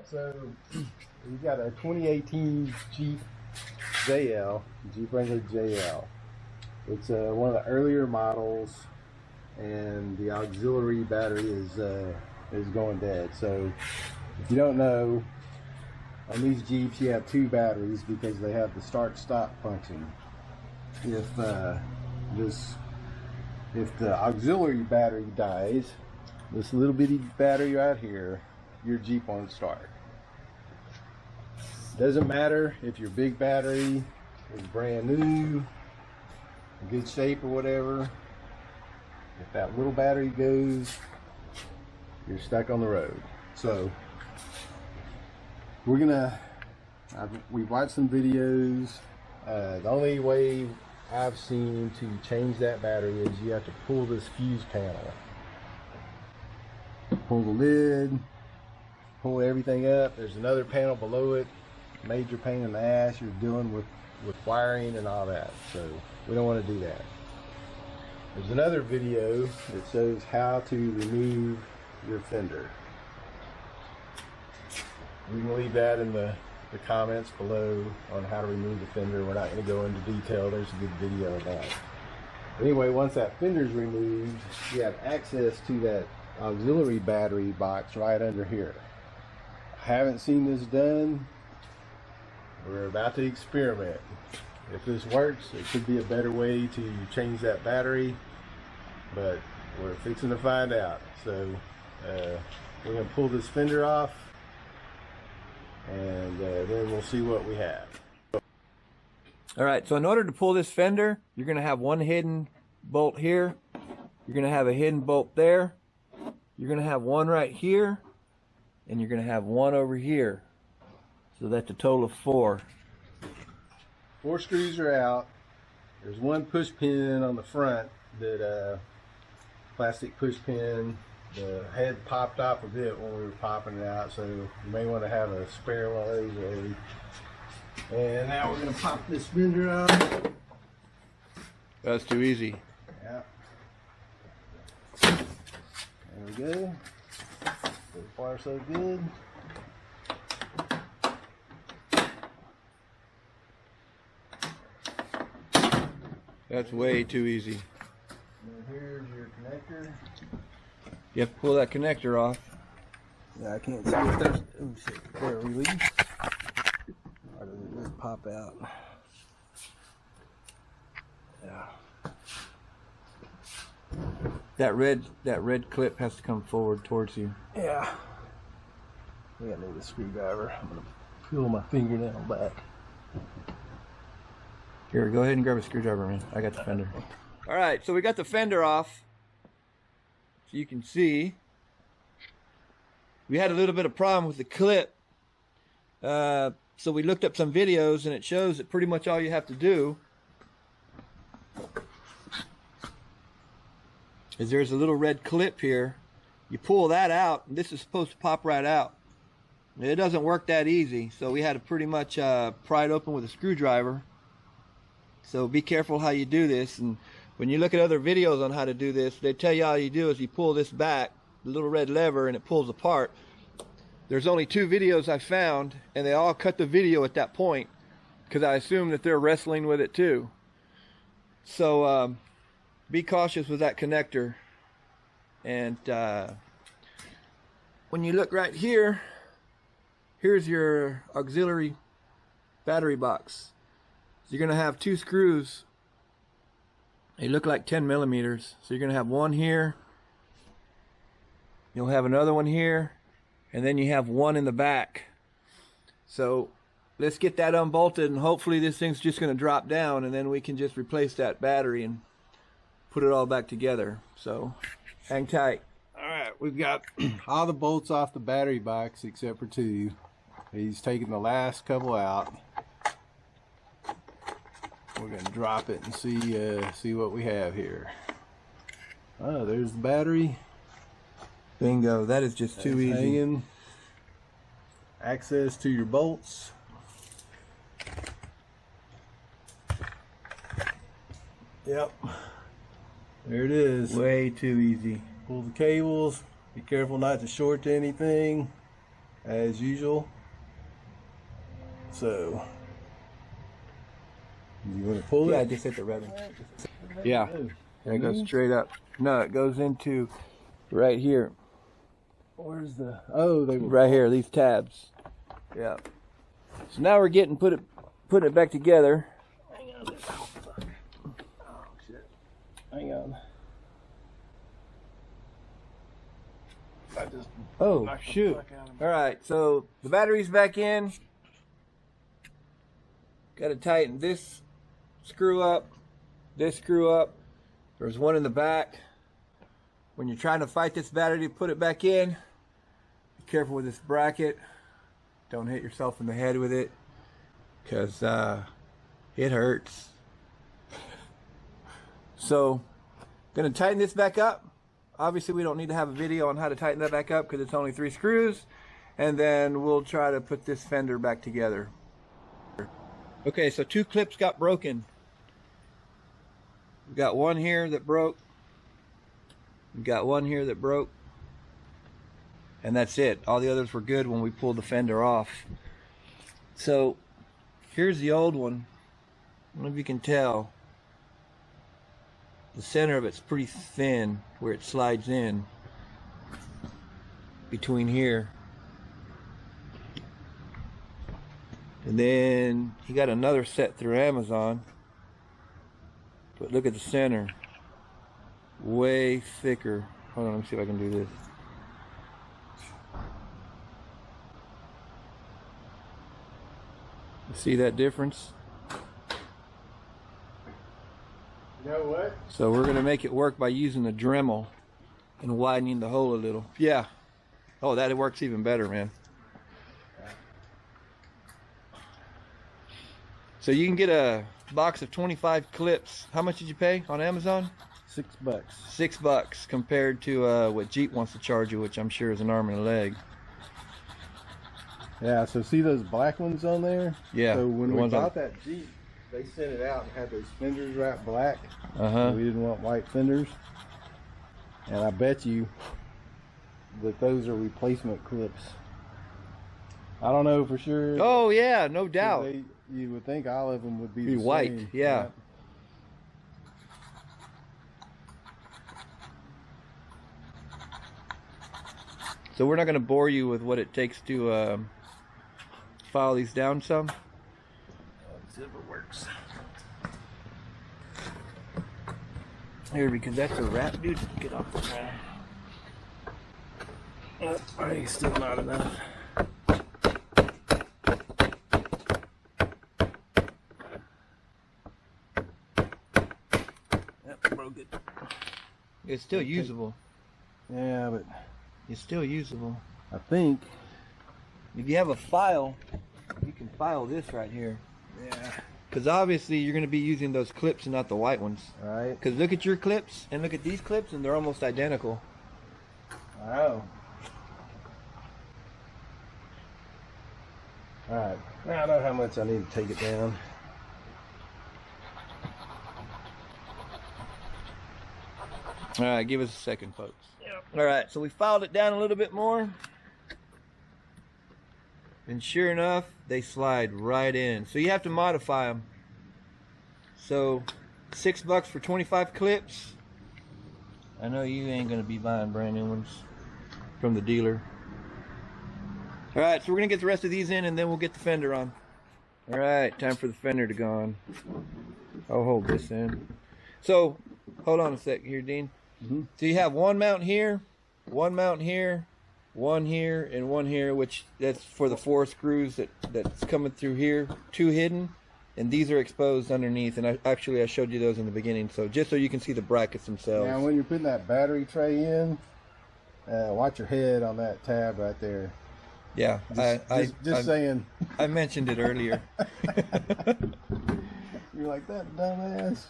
So we got a 2018 Jeep JL, Jeep Wrangler JL. It's one of the earlier models, and the auxiliary battery is going dead. So if you don't know, on these Jeeps you have two batteries because they have the start-stop function. If the auxiliary battery dies, this little bitty battery right here, your Jeep won't start. Doesn't matter if your big battery is brand new, in good shape or whatever. If that little battery goes, you're stuck on the road. So we've watched some videos. The only way I've seen to change that battery is you have to pull this fuse panel. Pull the lid, pull everything up. There's another panel below it. Major pain in the ass. You're dealing with wiring and all that. So we don't want to do that. There's another video that shows how to remove your fender. We can leave that in the comments below on how to remove the fender. We're not going to go into detail. There's a good video of that. Anyway, once that fender is removed, you have access to that auxiliary battery box right under here. I haven't seen this done. We're about to experiment. If this works, it could be a better way to change that battery, but we're fixing to find out. So we're going to pull this fender off, and then we'll see what we have. Alright, so in order to pull this fender, you're going to have one hidden bolt here, you're going to have a hidden bolt there, you're going to have one right here, and you're going to have one over here. So that's a total of 4. 4 screws are out. There's one push pin on the front, that plastic push pin. The head popped off a bit when we were popping it out, so you may want to have a spare one of those ready. And now we're going to pop this fender out. That's too easy. Yeah. There we go. So far so good. That's way too easy. And here's your connector. You have to pull that connector off. Yeah, I can't see if there's, oh shit, there, release. Or does it just pop out? Yeah. That red clip has to come forward towards you. Yeah. I think I need a screwdriver. I'm gonna peel my fingernail back. Here, go ahead and grab a screwdriver, man. I got the fender. Alright, so we got the fender off. So you can see we had a little bit of problem with the clip. So we looked up some videos, and it shows that pretty much all you have to do is there's a little red clip here. You pull that out, and this is supposed to pop right out. It doesn't work that easy, so we had to pretty much pry it open with a screwdriver. So be careful how you do this, and when you look at other videos on how to do this, they tell you all you do is you pull this back, the little red lever, and it pulls apart. There's only 2 videos I found, and they all cut the video at that point because I assume that they're wrestling with it too. So be cautious with that connector. And when you look right here, here's your auxiliary battery box. So you're going to have 2 screws. They look like 10 millimeters. So you're going to have one here. You'll have another one here. And then you have one in the back. So let's get that unbolted, and hopefully this thing's just going to drop down, and then we can just replace that battery and put it all back together. So hang tight. Alright, we've got all the bolts off the battery box except for 2. He's taking the last couple out. We're going to drop it and see what we have here. Oh, there's the battery. Bingo, that is just too easy. Hanging. Access to your bolts. Yep. There it is. Way too easy. Pull the cables. Be careful not to short to anything. as usual. So, you want to pull it? Yeah, I just hit the red one. Yeah, it goes straight up. No, it goes into right here. Where's the? Oh, they were right here. These tabs. Yeah. So now we're getting putting it back together. Hang on. Oh, fuck. Oh shit. Hang on. I just. Oh shoot! All right, so the battery's back in. Got to tighten this screw up, this screw up. There's one in the back. When you're trying to fight this battery to put it back in, be careful with this bracket. Don't hit yourself in the head with it, because it hurts. So, gonna tighten this back up. Obviously, we don't need to have a video on how to tighten that back up because it's only 3 screws. And then we'll try to put this fender back together. Okay, so 2 clips got broken. We got one here that broke. We got one here that broke. And that's it. All the others were good when we pulled the fender off. So, here's the old one. I don't know if you can tell. The center of it's pretty thin where it slides in between here. And then he got another set through Amazon. But look at the center. Way thicker. Hold on, let me see if I can do this. You see that difference? You know what? So we're gonna make it work by using the Dremel and widening the hole a little. Yeah. Oh, that works even better, man. So you can get a box of 25 clips. How much did you pay on Amazon? $6. $6 compared to what Jeep wants to charge you, which I'm sure is an arm and a leg. Yeah, so see those black ones on there? Yeah. So when we bought that Jeep, they sent it out and had those fenders wrapped black. We didn't want white fenders. And I bet you that those are replacement clips. I don't know for sure. Oh yeah, no doubt. You would think all of them would be the white, same. yeah. So we're not going to bore you with what it takes to file these down some. Let's see if it works. Here, because that's a wrap, dude. Get off the ground. Oh, I think it's still not enough. Yep, broke it. It's still usable. Yeah, but It's still usable. I think If you have a file, you can file this right here. yeah. Because obviously you're going to be using those clips and not the white ones. Right. Because look at your clips and look at these clips and they're almost identical. Oh. Alright. Now I know how much I need to take it down. Alright, give us a second, folks. Yep. Alright, so we filed it down a little bit more. And sure enough, they slide right in. So you have to modify them. So, $6 for 25 clips. I know you ain't going to be buying brand new ones from the dealer. Alright, so we're going to get the rest of these in and then we'll get the fender on. Alright, time for the fender to go on. I'll hold this in. So, hold on a sec here, Dean. So you have one mount here, one mount here, one here, and one here, which that's for the 4 screws that's coming through here. 2 hidden, and these are exposed underneath. And I showed you those in the beginning, so just so you can see the brackets themselves. Now when you're putting that battery tray in, watch your head on that tab right there. Yeah, just saying. I mentioned it earlier. You're like, that dumbass.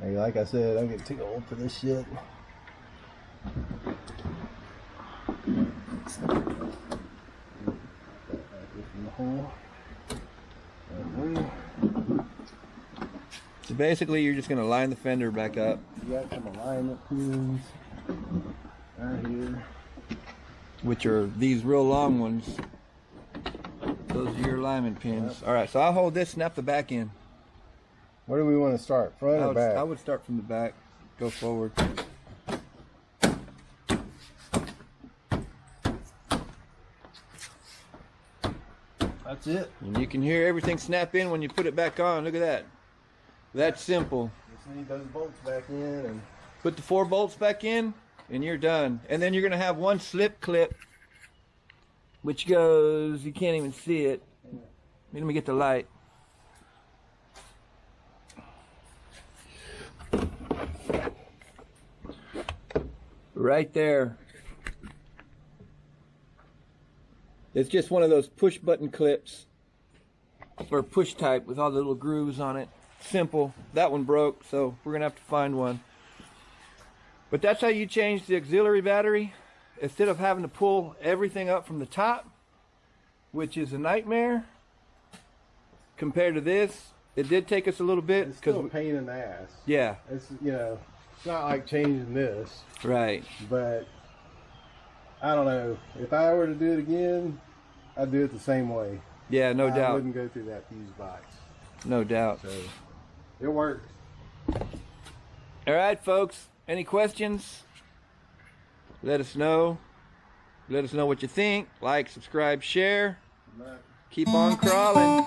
Hey, like I said, I'm getting too old for this shit. So basically, you're just going to line the fender back up. You got some alignment pins right here. which are these real long ones. Those are your alignment pins. Yep. All right, so I'll hold this, snap the back in. Where do we want to start? Front or back? I would start from the back, go forward. That's it. And you can hear everything snap in when you put it back on. Look at that. That's simple. Just need those bolts back in and put the 4 bolts back in and you're done. And then you're going to have one slip clip which goes, you can't even see it. Let me get the light. Right there. It's just one of those push button clips, or push type with all the little grooves on it. Simple. That one broke, so we're gonna have to find one. But that's how you change the auxiliary battery. Instead of having to pull everything up from the top, which is a nightmare compared to this. It did take us a little bit. It's still a pain in the ass. Yeah. It's, you know, it's not like changing this. Right. But I don't know. If I were to do it again, I'd do it the same way. Yeah, no doubt. I wouldn't go through that fuse box. No doubt. So it works. All right, folks. Any questions? Let us know. Let us know what you think. Like, subscribe, share. Keep on crawling.